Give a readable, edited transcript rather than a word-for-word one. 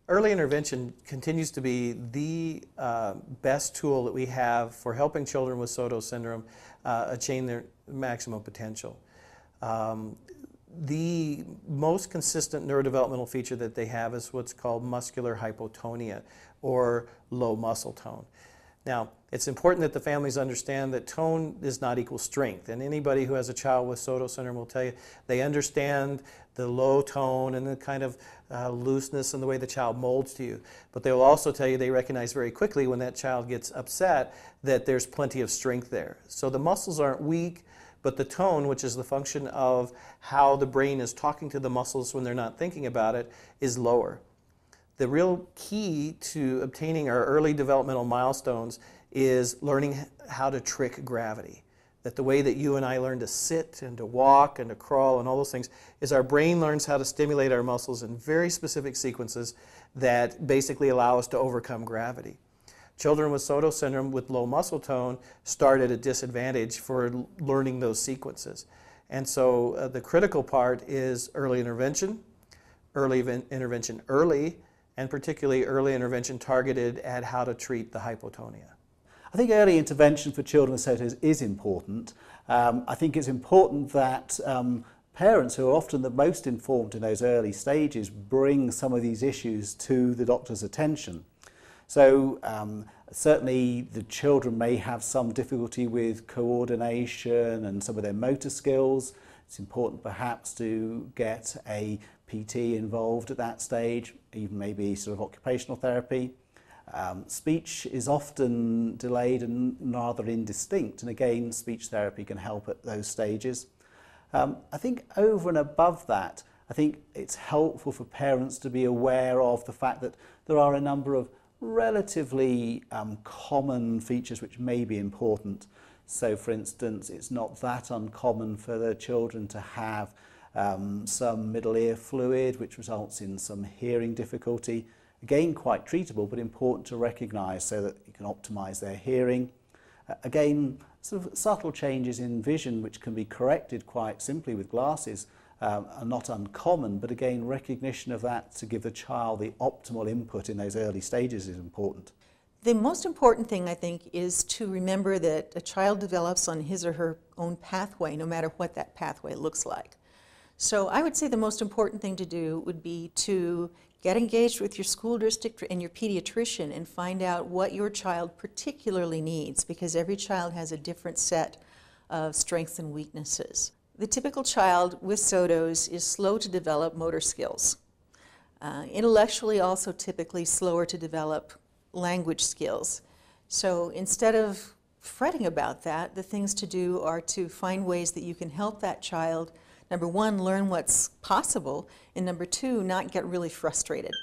Early intervention continues to be the best tool that we have for helping children with Sotos syndrome attain their maximum potential. The most consistent neurodevelopmental feature that they have is what's called muscular hypotonia, or low muscle tone. Now, it's important that the families understand that tone is not equal strength, and anybody who has a child with Sotos syndrome will tell you they understand the low tone and the kind of looseness and the way the child molds to you. But they will also tell you they recognize very quickly when that child gets upset that there's plenty of strength there. So the muscles aren't weak, but the tone, which is the function of how the brain is talking to the muscles when they're not thinking about it, is lower. The real key to obtaining our early developmental milestones is learning how to trick gravity. That the way that you and I learn to sit and to walk and to crawl and all those things is our brain learns how to stimulate our muscles in very specific sequences that basically allow us to overcome gravity. Children with Sotos syndrome with low muscle tone start at a disadvantage for learning those sequences. And so the critical part is early intervention early, and particularly early intervention targeted at how to treat the hypotonia. I think early intervention for children with Sotos is important. I think it's important that parents, who are often the most informed in those early stages, bring some of these issues to the doctor's attention. So certainly the children may have some difficulty with coordination and some of their motor skills. It's important perhaps to get a PT involved at that stage, even maybe sort of occupational therapy. Speech is often delayed and rather indistinct, and again speech therapy can help at those stages. I think over and above that, I think it's helpful for parents to be aware of the fact that there are a number of relatively common features which may be important. So for instance, it's not that uncommon for the children to have some middle ear fluid which results in some hearing difficulty. Again, quite treatable, but important to recognise so that you can optimise their hearing. Again, sort of subtle changes in vision which can be corrected quite simply with glasses are not uncommon, but again, recognition of that to give the child the optimal input in those early stages is important. The most important thing, I think, is to remember that a child develops on his or her own pathway, no matter what that pathway looks like. So I would say the most important thing to do would be to get engaged with your school district and your pediatrician and find out what your child particularly needs, because every child has a different set of strengths and weaknesses. The typical child with Sotos is slow to develop motor skills. Intellectually also typically slower to develop language skills. So instead of fretting about that, the things to do are to find ways that you can help that child, number one, learn what's possible, and number two, not get really frustrated.